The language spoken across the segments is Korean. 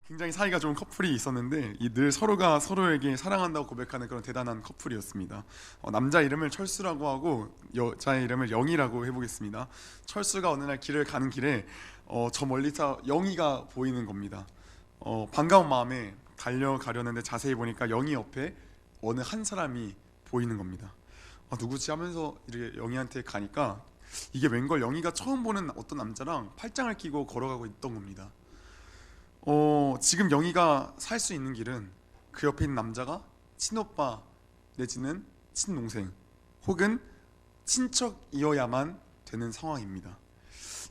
굉장히 사이가 좋은 커플이 있었는데 늘 서로가 서로에게 사랑한다고 고백하는 그런 대단한 커플이었습니다. 남자 이름을 철수라고 하고 여자의 이름을 영희라고 해보겠습니다. 철수가 어느 날 길을 가는 길에 저 멀리서 영희가 보이는 겁니다. 반가운 마음에 달려가려는데 자세히 보니까 영희 옆에 어느 한 사람이 보이는 겁니다. 누구지 하면서 이렇게 영희한테 가니까 이게 웬걸 영희가 처음 보는 어떤 남자랑 팔짱을 끼고 걸어가고 있던 겁니다. 지금 영희가 살 수 있는 길은 그 옆에 있는 남자가 친오빠 내지는 친동생 혹은 친척이어야만 되는 상황입니다.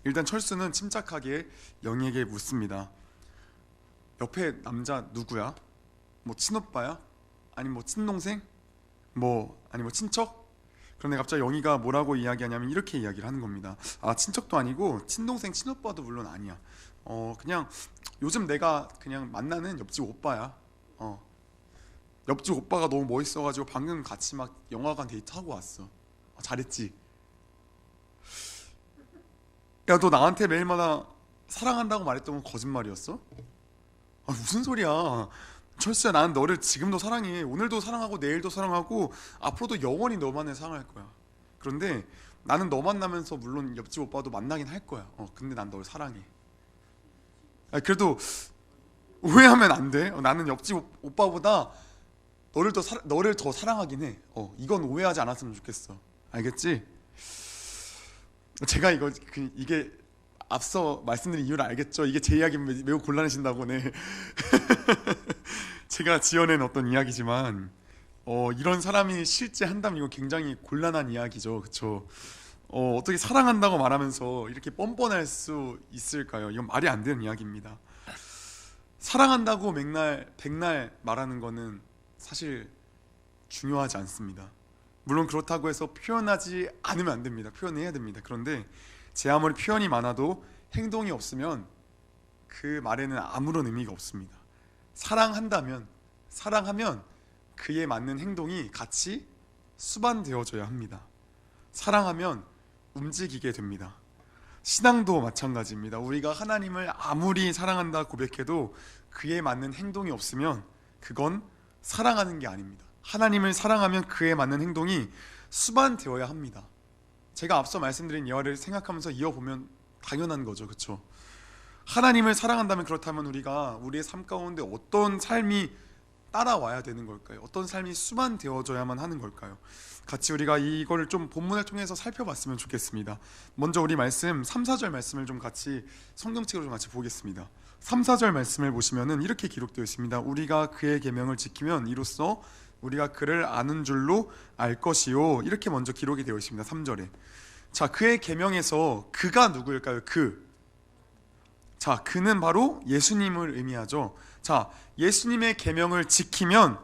일단 철수는 침착하게 영희에게 묻습니다. 옆에 남자 누구야? 뭐 친오빠야? 아니 뭐 친동생? 아니 뭐 친척? 그런데 갑자기 영희가 뭐라고 이야기하냐면 이렇게 이야기를 하는 겁니다. 친척도 아니고 친동생 친오빠도 물론 아니야. 그냥 요즘 내가 그냥 만나는 옆집 오빠야. 옆집 오빠가 너무 멋있어가지고 방금 같이 막 영화관 데이트하고 왔어. 잘했지? 야, 너 나한테 매일마다 사랑한다고 말했던 건 거짓말이었어? 무슨 소리야? 철수야, 나는 너를 지금도 사랑해. 오늘도 사랑하고 내일도 사랑하고 앞으로도 영원히 너만을 사랑할 거야. 그런데 나는 너 만나면서 물론 옆집 오빠도 만나긴 할 거야. 근데 난 널 사랑해. 그래도 오해하면 안 돼. 나는 옆집 오빠보다 너를 더 사랑하긴 해. 이건 오해하지 않았으면 좋겠어. 알겠지? 제가 이게 앞서 말씀드린 이유를 알겠죠? 이게 제 이야기 매우 곤란하신다고네. 제가 지어낸 어떤 이야기지만 이런 사람이 실제 한다면 이거 굉장히 곤란한 이야기죠, 그렇죠? 어떻게 사랑한다고 말하면서 이렇게 뻔뻔할 수 있을까요? 이건 말이 안 되는 이야기입니다. 사랑한다고 백날 말하는 거는 사실 중요하지 않습니다. 물론 그렇다고 해서 표현하지 않으면 안 됩니다. 표현해야 됩니다. 그런데 제 아무리 표현이 많아도 행동이 없으면 그 말에는 아무런 의미가 없습니다. 사랑하면 그에 맞는 행동이 같이 수반되어져야 합니다. 사랑하면 움직이게 됩니다. 신앙도 마찬가지입니다. 우리가 하나님을 아무리 사랑한다 고백해도 그에 맞는 행동이 없으면 그건 사랑하는 게 아닙니다. 하나님을 사랑하면 그에 맞는 행동이 수반되어야 합니다. 제가 앞서 말씀드린 예화를 생각하면서 이어보면 당연한 거죠, 그렇죠? 하나님을 사랑한다면 그렇다면 우리가 우리의 삶 가운데 어떤 삶이 따라와야 되는 걸까요? 어떤 삶이 수반되어져야만 하는 걸까요? 같이 우리가 이걸 좀 본문을 통해서 살펴봤으면 좋겠습니다. 먼저 우리 말씀 3, 4절 말씀을 좀 같이 성경책으로 좀 같이 보겠습니다. 3, 4절 말씀을 보시면은 이렇게 기록되어 있습니다. 우리가 그의 계명을 지키면 이로써 우리가 그를 아는 줄로 알 것이요. 이렇게 먼저 기록이 되어 있습니다. 3절에. 자, 그의 계명에서 그가 누구일까요? 그는 바로 예수님을 의미하죠. 자, 예수님의 계명을 지키면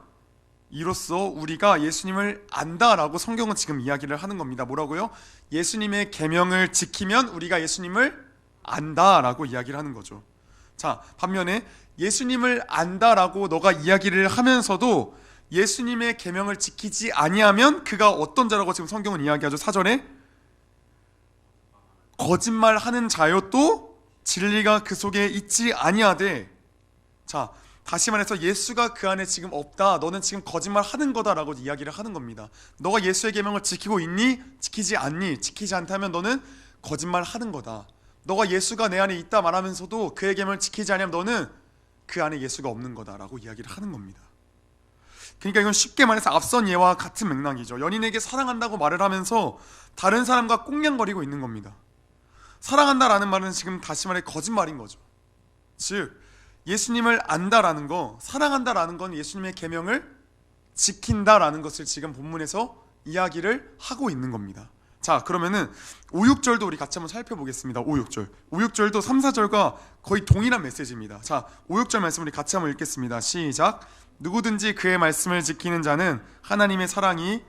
이로써 우리가 예수님을 안다라고 성경은 지금 이야기를 하는 겁니다. 뭐라고요? 예수님의 계명을 지키면 우리가 예수님을 안다라고 이야기를 하는 거죠. 자, 반면에 예수님을 안다라고 너가 이야기를 하면서도 예수님의 계명을 지키지 아니하면 그가 어떤 자라고 지금 성경은 이야기하죠. 4절에 거짓말하는 자요 또 진리가 그 속에 있지 아니하되. 자, 다시 말해서 예수가 그 안에 지금 없다, 너는 지금 거짓말하는 거다라고 이야기를 하는 겁니다. 너가 예수의 계명을 지키고 있니? 지키지 않니? 지키지 않다면 너는 거짓말하는 거다. 너가 예수가 내 안에 있다 말하면서도 그의 계명을 지키지 않으면 너는 그 안에 예수가 없는 거다라고 이야기를 하는 겁니다. 그러니까 이건 쉽게 말해서 앞선 예와 같은 맥락이죠. 연인에게 사랑한다고 말을 하면서 다른 사람과 꽁냥거리고 있는 겁니다. 사랑한다라는 말은 지금 다시 말해 거짓말인 거죠. 즉 예수님을 안다라는 거, 사랑한다라는 건 예수님의 계명을 지킨다라는 것을 지금 본문에서 이야기를 하고 있는 겁니다. 자, 그러면은 5, 6절도 우리 같이 한번 살펴보겠습니다. 5, 6절도 3, 4절과 거의 동일한 메시지입니다. 자, 5, 6절 말씀 우리 같이 한번 읽겠습니다. 시작. 누구든지 그의 말씀을 지키는 자는 하나님의 사랑이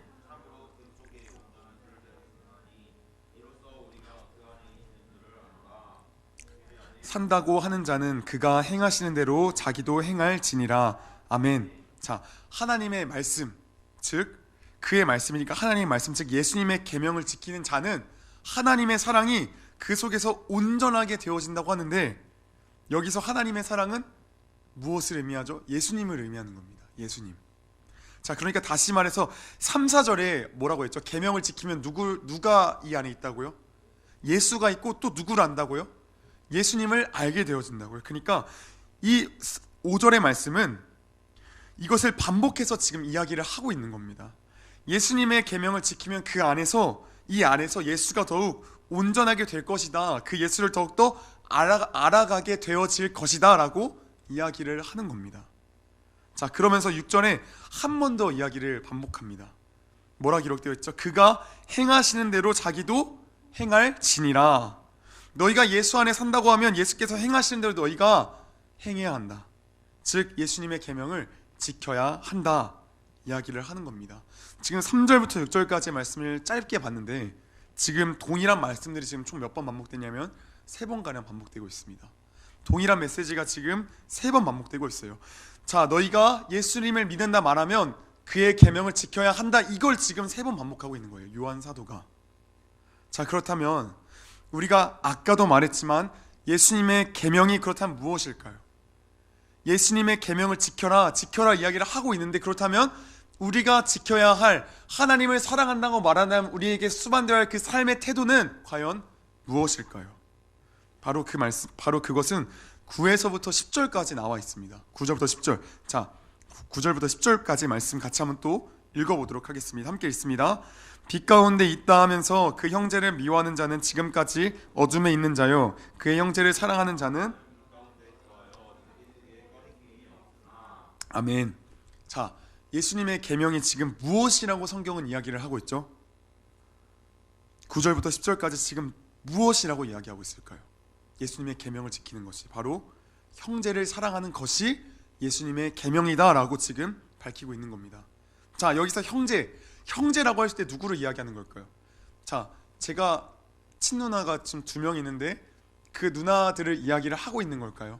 산다고 하는 자는 그가 행하시는 대로 자기도 행할지니라. 아멘. 자, 하나님의 말씀, 즉 그의 말씀이니까 하나님의 말씀, 즉 예수님의 계명을 지키는 자는 하나님의 사랑이 그 속에서 온전하게 되어진다고 하는데, 여기서 하나님의 사랑은 무엇을 의미하죠? 예수님을 의미하는 겁니다. 예수님. 자, 그러니까 다시 말해서 3, 4절에 뭐라고 했죠? 계명을 지키면 누가 이 안에 있다고요? 예수가 있고 또 누구를 안다고요? 예수님을 알게 되어진다고요. 그러니까 이 5절의 말씀은 이것을 반복해서 지금 이야기를 하고 있는 겁니다. 예수님의 계명을 지키면 그 안에서, 이 안에서 예수가 더욱 온전하게 될 것이다. 그 예수를 더욱더 알아가게 되어질 것이다 라고 이야기를 하는 겁니다. 자, 그러면서 6절에 한 번 더 이야기를 반복합니다. 뭐라 기록되어 있죠? 그가 행하시는 대로 자기도 행할지니라. 너희가 예수 안에 산다고 하면 예수께서 행하시는 대로 너희가 행해야 한다. 즉 예수님의 계명을 지켜야 한다 이야기를 하는 겁니다. 지금 3절부터 6절까지의 말씀을 짧게 봤는데 지금 동일한 말씀들이 지금 총 몇 번 반복되냐면 3번가량 반복되고 있습니다. 동일한 메시지가 지금 3번 반복되고 있어요. 자, 너희가 예수님을 믿는다 말하면 그의 계명을 지켜야 한다. 이걸 지금 3번 반복하고 있는 거예요, 요한 사도가. 자, 그렇다면 우리가 아까도 말했지만 예수님의 계명이 그렇다면 무엇일까요? 예수님의 계명을 지켜라 이야기를 하고 있는데, 그렇다면 우리가 지켜야 할, 하나님을 사랑한다고 말한다면 우리에게 수반되어야 할 그 삶의 태도는 과연 무엇일까요? 바로 그 말씀, 바로 그것은 9에서부터 10절까지 나와 있습니다. 9절부터 10절. 자, 9절부터 10절까지 말씀 같이 한번 또 읽어보도록 하겠습니다. 함께 읽습니다. 빛 가운데 있다 하면서 그 형제를 미워하는 자는 지금까지 어둠에 있는 자요, 그의 형제를 사랑하는 자는 아멘. 자, 예수님의 계명이 지금 무엇이라고 성경은 이야기를 하고 있죠? 9절부터 10절까지 지금 무엇이라고 이야기하고 있을까요? 예수님의 계명을 지키는 것이 바로 형제를 사랑하는 것이 예수님의 계명이다라고 지금 밝히고 있는 겁니다. 자, 여기서 형제라고 할 때 누구를 이야기하는 걸까요? 자, 제가 친누나가 지금 2명 있는데 그 누나들을 이야기를 하고 있는 걸까요?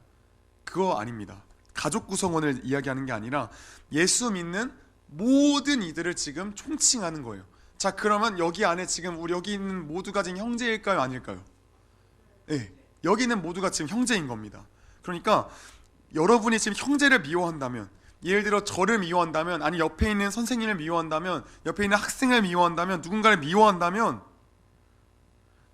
그거 아닙니다. 가족 구성원을 이야기하는 게 아니라 예수 믿는 모든 이들을 지금 총칭하는 거예요. 자, 그러면 여기 안에 지금 우리 여기 있는 모두가 지금 형제일까요? 아닐까요? 네, 여기 있는 모두가 지금 형제인 겁니다. 그러니까 여러분이 지금 형제를 미워한다면, 예를 들어 저를 미워한다면, 아니 옆에 있는 선생님을 미워한다면, 옆에 있는 학생을 미워한다면, 누군가를 미워한다면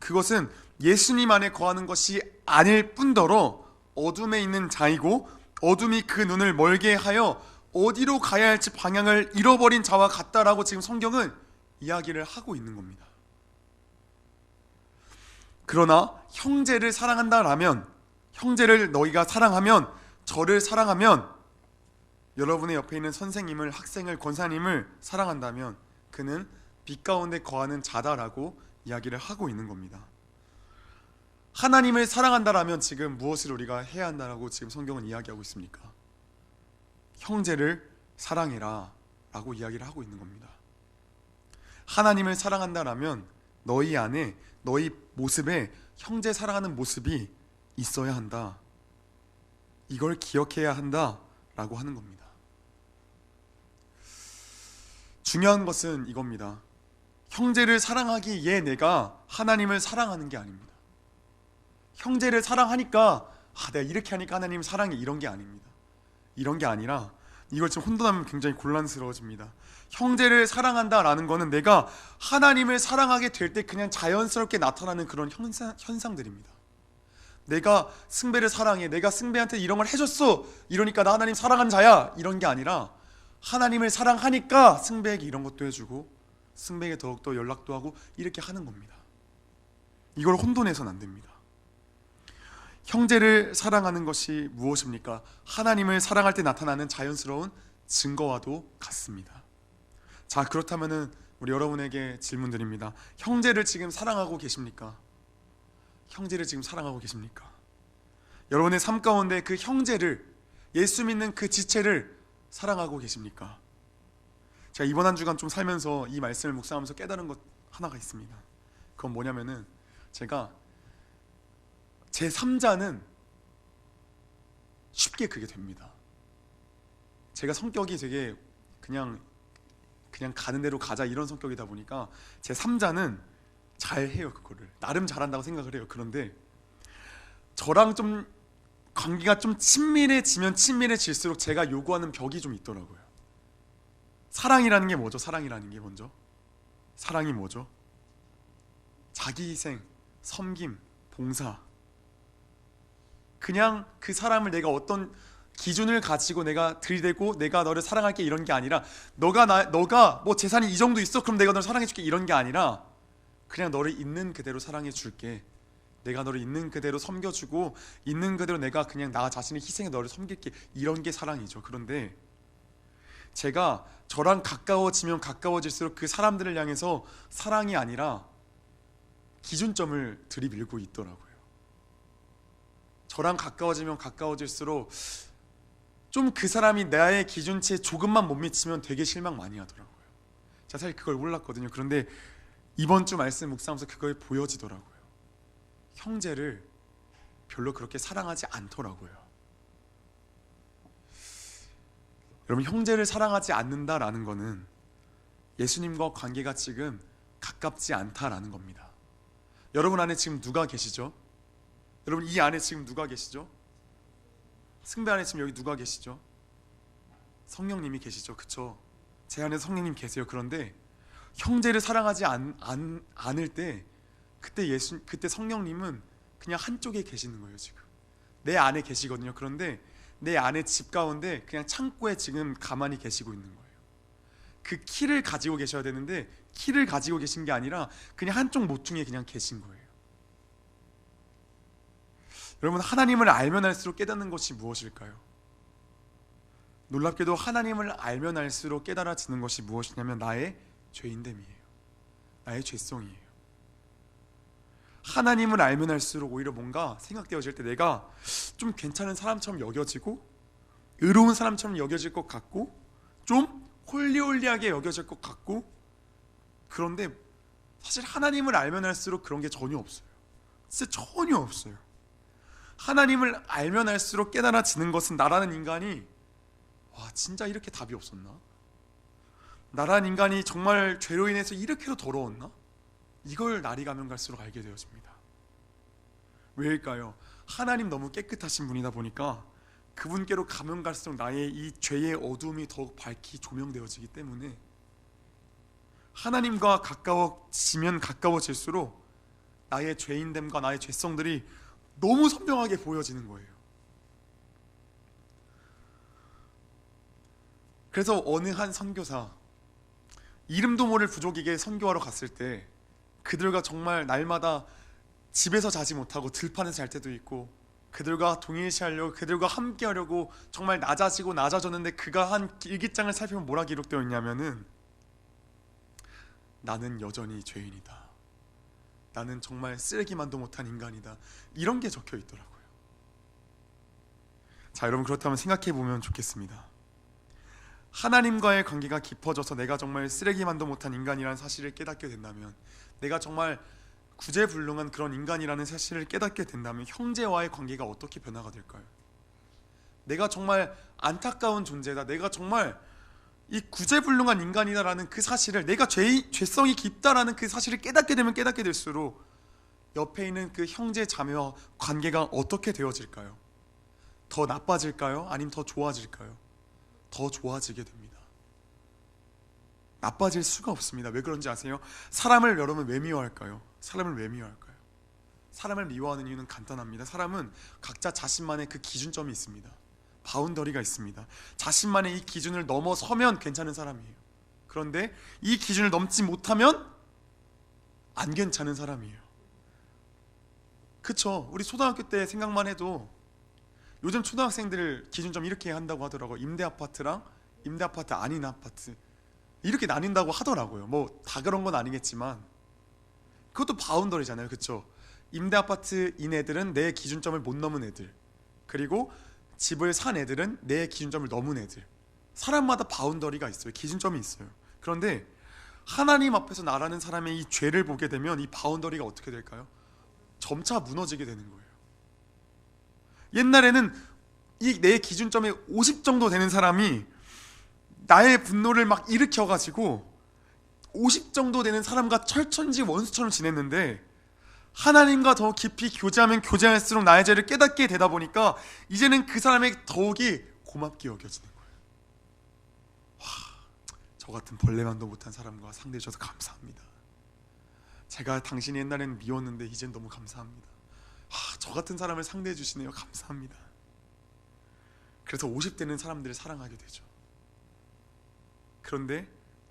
그것은 예수님 안에 거하는 것이 아닐 뿐더러 어둠에 있는 자이고, 어둠이 그 눈을 멀게 하여 어디로 가야 할지 방향을 잃어버린 자와 같다라고 지금 성경은 이야기를 하고 있는 겁니다. 그러나 형제를 사랑한다라면, 형제를 너희가 사랑하면, 저를 사랑하면, 여러분의 옆에 있는 선생님을, 학생을, 권사님을 사랑한다면 그는 빛 가운데 거하는 자다라고 이야기를 하고 있는 겁니다. 하나님을 사랑한다라면 지금 무엇을 우리가 해야 한다라고 지금 성경은 이야기하고 있습니까? 형제를 사랑해라 라고 이야기를 하고 있는 겁니다. 하나님을 사랑한다라면 너희 안에, 너희 모습에 형제 사랑하는 모습이 있어야 한다. 이걸 기억해야 한다 라고 하는 겁니다. 중요한 것은 이겁니다. 형제를 사랑하기에 내가 하나님을 사랑하는 게 아닙니다. 형제를 사랑하니까 내가 이렇게 하니까 하나님 사랑해, 이런 게 아닙니다. 이런 게 아니라, 이걸 좀 혼돈하면 굉장히 곤란스러워집니다. 형제를 사랑한다라는 거는 내가 하나님을 사랑하게 될 때 그냥 자연스럽게 나타나는 그런 현상들입니다. 내가 승배를 사랑해, 내가 승배한테 이런 걸 해줬어, 이러니까 나 하나님 사랑한 자야, 이런 게 아니라 하나님을 사랑하니까 승배에게 이런 것도 해주고 승배에게 더욱더 연락도 하고 이렇게 하는 겁니다. 이걸 혼돈해서는 안 됩니다. 형제를 사랑하는 것이 무엇입니까? 하나님을 사랑할 때 나타나는 자연스러운 증거와도 같습니다. 자, 그렇다면은 우리 여러분에게 질문 드립니다. 형제를 지금 사랑하고 계십니까? 형제를 지금 사랑하고 계십니까? 여러분의 삶 가운데 그 형제를, 예수 믿는 그 지체를 사랑하고 계십니까? 제가 이번 한 주간 좀 살면서 이 말씀을 묵상하면서 깨달은 것 하나가 있습니다. 그건 뭐냐면은, 제가 제 3자는 쉽게 그게 됩니다. 제가 성격이 되게 그냥 가는 대로 가자 이런 성격이다 보니까 제 3자는 잘 해요. 그거를 나름 잘한다고 생각을 해요. 그런데 저랑 좀 관계가 좀 친밀해지면 친밀해질수록 제가 요구하는 벽이 좀 있더라고요. 사랑이라는 게 뭐죠? 사랑이라는 게 먼저 사랑이 뭐죠? 자기 희생, 섬김, 봉사. 그냥 그 사람을 내가 어떤 기준을 가지고 내가 들이대고 내가 너를 사랑할게 이런 게 아니라 너가 뭐 재산이 이 정도 있어? 그럼 내가 너를 사랑해 줄게 이런 게 아니라 그냥 너를 있는 그대로 사랑해 줄게. 내가 너를 있는 그대로 섬겨주고 있는 그대로 내가 그냥 나 자신을 희생해 너를 섬길게. 이런 게 사랑이죠. 그런데 제가 저랑 가까워지면 가까워질수록 그 사람들을 향해서 사랑이 아니라 기준점을 들이밀고 있더라고요. 저랑 가까워지면 가까워질수록 좀 그 사람이 나의 기준치에 조금만 못 미치면 되게 실망 많이 하더라고요. 제가 사실 그걸 몰랐거든요. 그런데 이번 주 말씀 묵상하면서 그걸 보여지더라고요. 형제를 별로 그렇게 사랑하지 않더라고요. 여러분, 형제를 사랑하지 않는다라는 거는 예수님과 관계가 지금 가깝지 않다라는 겁니다. 여러분 안에 지금 누가 계시죠? 여러분 이 안에 지금 누가 계시죠? 승배 안에 지금 여기 누가 계시죠? 성령님이 계시죠. 그쵸? 제 안에 성령님 계세요. 그런데 형제를 사랑하지 않을 때 그때 성령님은 그냥 한쪽에 계시는 거예요. 지금 내 안에 계시거든요. 그런데 내 안에 집 가운데 그냥 창고에 지금 가만히 계시고 있는 거예요. 그 키를 가지고 계셔야 되는데 키를 가지고 계신 게 아니라 그냥 한쪽 모퉁이에 그냥 계신 거예요. 여러분, 하나님을 알면 알수록 깨닫는 것이 무엇일까요? 놀랍게도 하나님을 알면 알수록 깨달아지는 것이 무엇이냐면 나의 죄인됨이에요. 나의 죄성이에요. 하나님을 알면 알수록 오히려 뭔가 생각되어질 때 내가 좀 괜찮은 사람처럼 여겨지고 의로운 사람처럼 여겨질 것 같고 좀 홀리홀리하게 여겨질 것 같고, 그런데 사실 하나님을 알면 알수록 그런 게 전혀 없어요. 진짜 전혀 없어요. 하나님을 알면 알수록 깨달아지는 것은 나라는 인간이 진짜 이렇게 답이 없었나? 나라는 인간이 정말 죄로 인해서 이렇게도 더러웠나? 이걸 날이 가면 갈수록 알게 되어집니다. 왜일까요? 하나님 너무 깨끗하신 분이다 보니까 그분께로 가면 갈수록 나의 이 죄의 어두움이 더욱 밝히 조명되어지기 때문에 하나님과 가까워지면 가까워질수록 나의 죄인됨과 나의 죄성들이 너무 선명하게 보여지는 거예요. 그래서 어느 한 선교사, 이름도 모를 부족에게 선교하러 갔을 때 그들과 정말 날마다 집에서 자지 못하고 들판에서 잘 때도 있고 그들과 동일시하려고 그들과 함께 하려고 정말 낮아졌는데 그가 한 일기장을 살펴보면 뭐라 기록되어 있냐면은 나는 여전히 죄인이다. 나는 정말 쓰레기만도 못한 인간이다. 이런 게 적혀 있더라고요. 자, 여러분, 그렇다면 생각해 보면 좋겠습니다. 하나님과의 관계가 깊어져서 내가 정말 쓰레기만도 못한 인간이라는 사실을 깨닫게 된다면, 내가 정말 구제불능한 그런 인간이라는 사실을 깨닫게 된다면 형제와의 관계가 어떻게 변화가 될까요? 내가 정말 안타까운 존재다, 내가 정말 이 구제불능한 인간이다라는 그 사실을, 내가 죄성이 깊다라는 그 사실을 깨닫게 되면 깨닫게 될수록 옆에 있는 그 형제 자매와 관계가 어떻게 되어질까요? 더 나빠질까요? 아니면 더 좋아질까요? 더 좋아지게 됩니다. 나빠질 수가 없습니다. 왜 그런지 아세요? 사람을 여러분 왜 미워할까요? 사람을 왜 미워할까요? 사람을 미워하는 이유는 간단합니다. 사람은 각자 자신만의 그 기준점이 있습니다. 바운더리가 있습니다. 자신만의 이 기준을 넘어서면 괜찮은 사람이에요. 그런데 이 기준을 넘지 못하면 안 괜찮은 사람이에요. 그쵸? 우리 초등학교 때 생각만 해도 요즘 초등학생들 기준점 이렇게 한다고 하더라고요. 임대아파트랑 임대아파트 아닌 아파트 이렇게 나뉜다고 하더라고요. 뭐 다 그런 건 아니겠지만 그것도 바운더리잖아요. 그쵸? 임대아파트인 애들은 내 기준점을 못 넘은 애들, 그리고 집을 산 애들은 내 기준점을 넘은 애들. 사람마다 바운더리가 있어요. 기준점이 있어요. 그런데 하나님 앞에서 나라는 사람의 이 죄를 보게 되면 이 바운더리가 어떻게 될까요? 점차 무너지게 되는 거예요. 옛날에는 이 내 기준점에 50 정도 되는 사람이 나의 분노를 막 일으켜가지고 50 정도 되는 사람과 철천지 원수처럼 지냈는데 하나님과 더 깊이 교제하면 교제할수록 나의 죄를 깨닫게 되다 보니까 이제는 그 사람에게 더욱이 고맙게 여겨지는 거예요. 와, 저 같은 벌레만도 못한 사람과 상대해 주셔서 감사합니다. 제가 당신이 옛날에는 미웠는데 이젠 너무 감사합니다. 저 같은 사람을 상대해 주시네요. 감사합니다. 그래서 50대는 사람들을 사랑하게 되죠. 그런데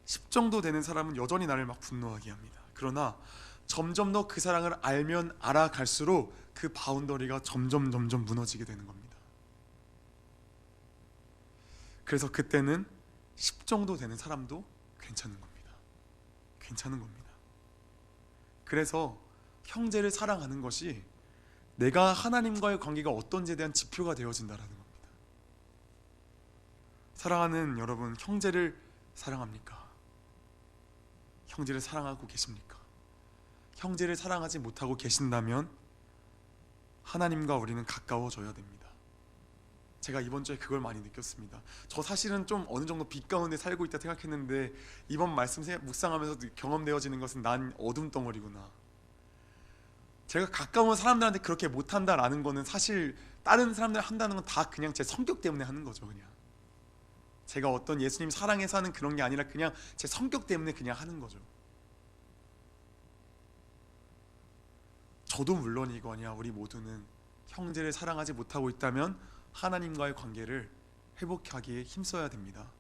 10 정도 되는 사람은 여전히 나를 막 분노하게 합니다. 그러나 점점 더 그 사랑을 알면 알아갈수록 그 바운더리가 점점 무너지게 되는 겁니다. 그래서 그때는 10 정도 되는 사람도 괜찮은 겁니다. 괜찮은 겁니다. 그래서 형제를 사랑하는 것이 내가 하나님과의 관계가 어떤지에 대한 지표가 되어진다라는 겁니다. 사랑하는 여러분, 형제를 사랑합니까? 형제를 사랑하고 계십니까? 형제를 사랑하지 못하고 계신다면 하나님과 우리는 가까워져야 됩니다. 제가 이번 주에 그걸 많이 느꼈습니다. 저 사실은 좀 어느 정도 빛 가운데 살고 있다 생각했는데 이번 말씀 묵상하면서 경험되어지는 것은 난 어둠 덩어리구나. 제가 가까운 사람들한테 그렇게 못한다라는 거는 사실 다른 사람들 한다는 건 다 그냥 제 성격 때문에 하는 거죠. 그냥 제가 어떤 예수님 사랑해서 하는 그런 게 아니라 그냥 제 성격 때문에 그냥 하는 거죠. 저도 물론이고 아니야 우리 모두는 형제를 사랑하지 못하고 있다면 하나님과의 관계를 회복하기에 힘써야 됩니다.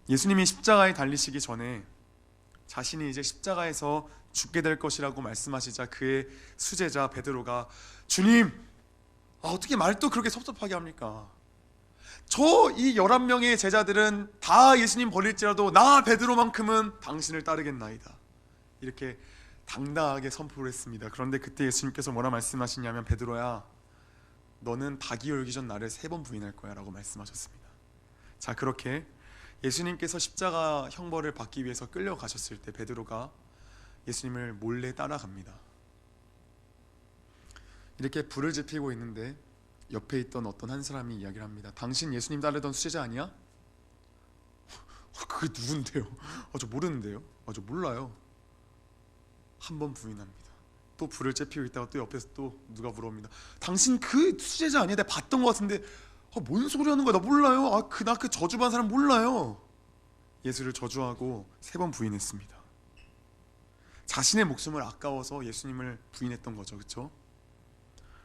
예수님이 십자가에 달리시기 전에 자신이 이제 십자가에서 죽게 될 것이라고 말씀하시자 그의 수제자 베드로가 주님, 어떻게 말도 그렇게 섭섭하게 합니까? 저 이 11명의 제자들은 다 예수님 버릴지라도 나 베드로만큼은 당신을 따르겠나이다. 이렇게 당당하게 선포를 했습니다. 그런데 그때 예수님께서 뭐라 말씀하시냐면 베드로야, 너는 닭이 울기 전 나를 3번 부인할 거야 라고 말씀하셨습니다. 자, 그렇게 예수님께서 십자가 형벌을 받기 위해서 끌려가셨을 때 베드로가 예수님을 몰래 따라갑니다. 이렇게 불을 지피고 있는데 옆에 있던 어떤 한 사람이 이야기를 합니다. 당신 예수님 따르던 수제자 아니야? 그게 누군데요? 저 모르는데요. 저 몰라요. 한 번 부인합니다. 또 불을 지피고 있다가 또 옆에서 또 누가 물어봅니다. 당신 그 수제자 아니야? 내가 봤던 것 같은데 뭔 소리 하는 거야? 나 몰라요. 나 그 저주받은 사람 몰라요. 예수를 저주하고 3번 부인했습니다. 자신의 목숨을 아까워서 예수님을 부인했던 거죠. 그렇죠?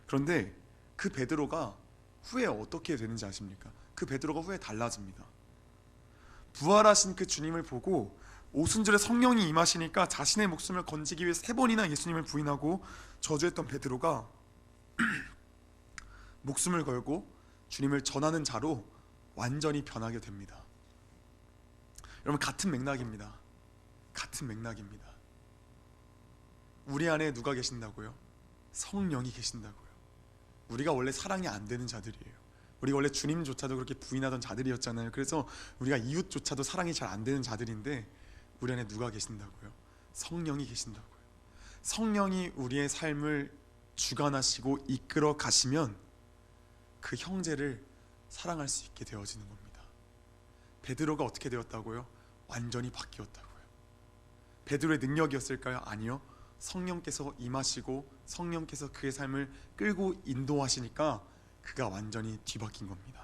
그런데 그 베드로가 후에 어떻게 되는지 아십니까? 그 베드로가 후에 달라집니다. 부활하신 그 주님을 보고 오순절에 성령이 임하시니까 자신의 목숨을 건지기 위해 3번이나 예수님을 부인하고 저주했던 베드로가 목숨을 걸고 주님을 전하는 자로 완전히 변하게 됩니다. 여러분, 같은 맥락입니다. 같은 맥락입니다. 우리 안에 누가 계신다고요? 성령이 계신다고요. 우리가 원래 사랑이 안 되는 자들이에요. 우리가 원래 주님조차도 그렇게 부인하던 자들이었잖아요. 그래서 우리가 이웃조차도 사랑이 잘 안 되는 자들인데 우리 안에 누가 계신다고요? 성령이 계신다고요. 성령이 우리의 삶을 주관하시고 이끌어 가시면 그 형제를 사랑할 수 있게 되어지는 겁니다. 베드로가 어떻게 되었다고요? 완전히 바뀌었다고요. 베드로의 능력이었을까요? 아니요. 성령께서 임하시고 성령께서 그의 삶을 끌고 인도하시니까 그가 완전히 뒤바뀐 겁니다.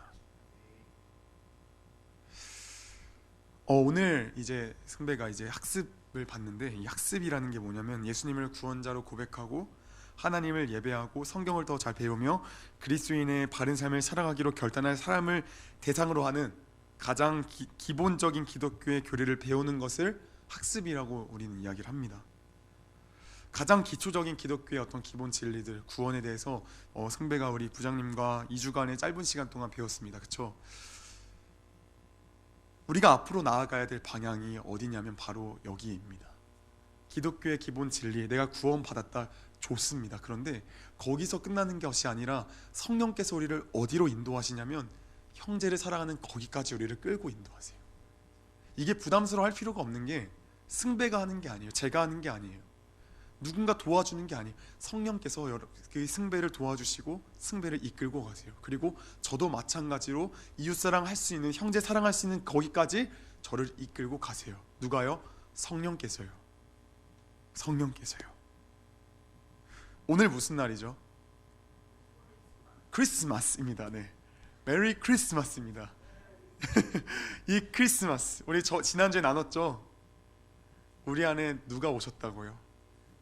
오늘 이제 승배가 이제 학습을 봤는데 이 학습이라는 게 뭐냐면 예수님을 구원자로 고백하고 하나님을 예배하고 성경을 더 잘 배우며 그리스도인의 바른 삶을 살아가기로 결단할 사람을 대상으로 하는 가장 기본적인 기독교의 교리를 배우는 것을 학습이라고 우리는 이야기를 합니다. 가장 기초적인 기독교의 어떤 기본 진리들, 구원에 대해서 승배가 우리 부장님과 2주간의 짧은 시간 동안 배웠습니다. 그렇죠? 우리가 앞으로 나아가야 될 방향이 어디냐면 바로 여기입니다. 기독교의 기본 진리, 내가 구원받았다, 좋습니다. 그런데 거기서 끝나는 것이 아니라 성령께서 우리를 어디로 인도하시냐면 형제를 사랑하는 거기까지 우리를 끌고 인도하세요. 이게 부담스러워할 필요가 없는 게 승배가 하는 게 아니에요. 제가 하는 게 아니에요. 누군가 도와주는 게 아니에요. 성령께서 그 승배를 도와주시고 승배를 이끌고 가세요. 그리고 저도 마찬가지로 이웃사랑 할 수 있는, 형제 사랑할 수 있는 거기까지 저를 이끌고 가세요. 누가요? 성령께서요. 성령께서요. 오늘 무슨 날이죠? 크리스마스입니다. 네, 메리 크리스마스입니다. 이 크리스마스 우리 지난주에 나눴죠. 우리 안에 누가 오셨다고요?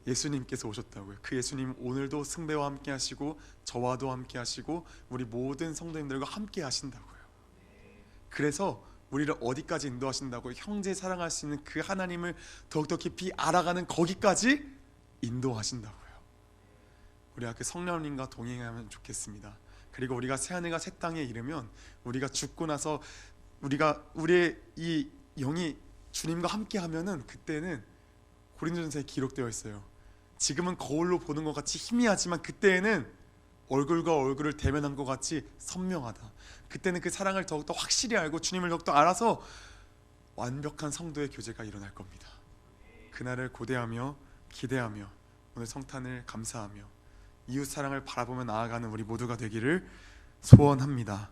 예수님께서 오셨다고요. 그 예수님 오늘도 승배와 함께 하시고 저와도 함께 하시고 우리 모든 성도님들과 함께 하신다고요. 그래서 우리를 어디까지 인도하신다고요? 형제 사랑할 수 있는 그 하나님을 더욱더 깊이 알아가는 거기까지 인도하신다고요. 우리가 그 성령님과 동행하면 좋겠습니다. 그리고 우리가 새하늘과 새 땅에 이르면 우리가 죽고 나서 우리의 이 영이 주님과 함께 하면은 그때는 고린도전서에 기록되어 있어요. 지금은 거울로 보는 것 같이 희미하지만 그때에는 얼굴과 얼굴을 대면한 것 같이 선명하다. 그때는 그 사랑을 더욱더 확실히 알고 주님을 더욱더 알아서 완벽한 성도의 교제가 일어날 겁니다. 그날을 고대하며 기대하며 오늘 성탄을 감사하며 이웃 사랑을 바라보며 나아가는 우리 모두가 되기를 소원합니다.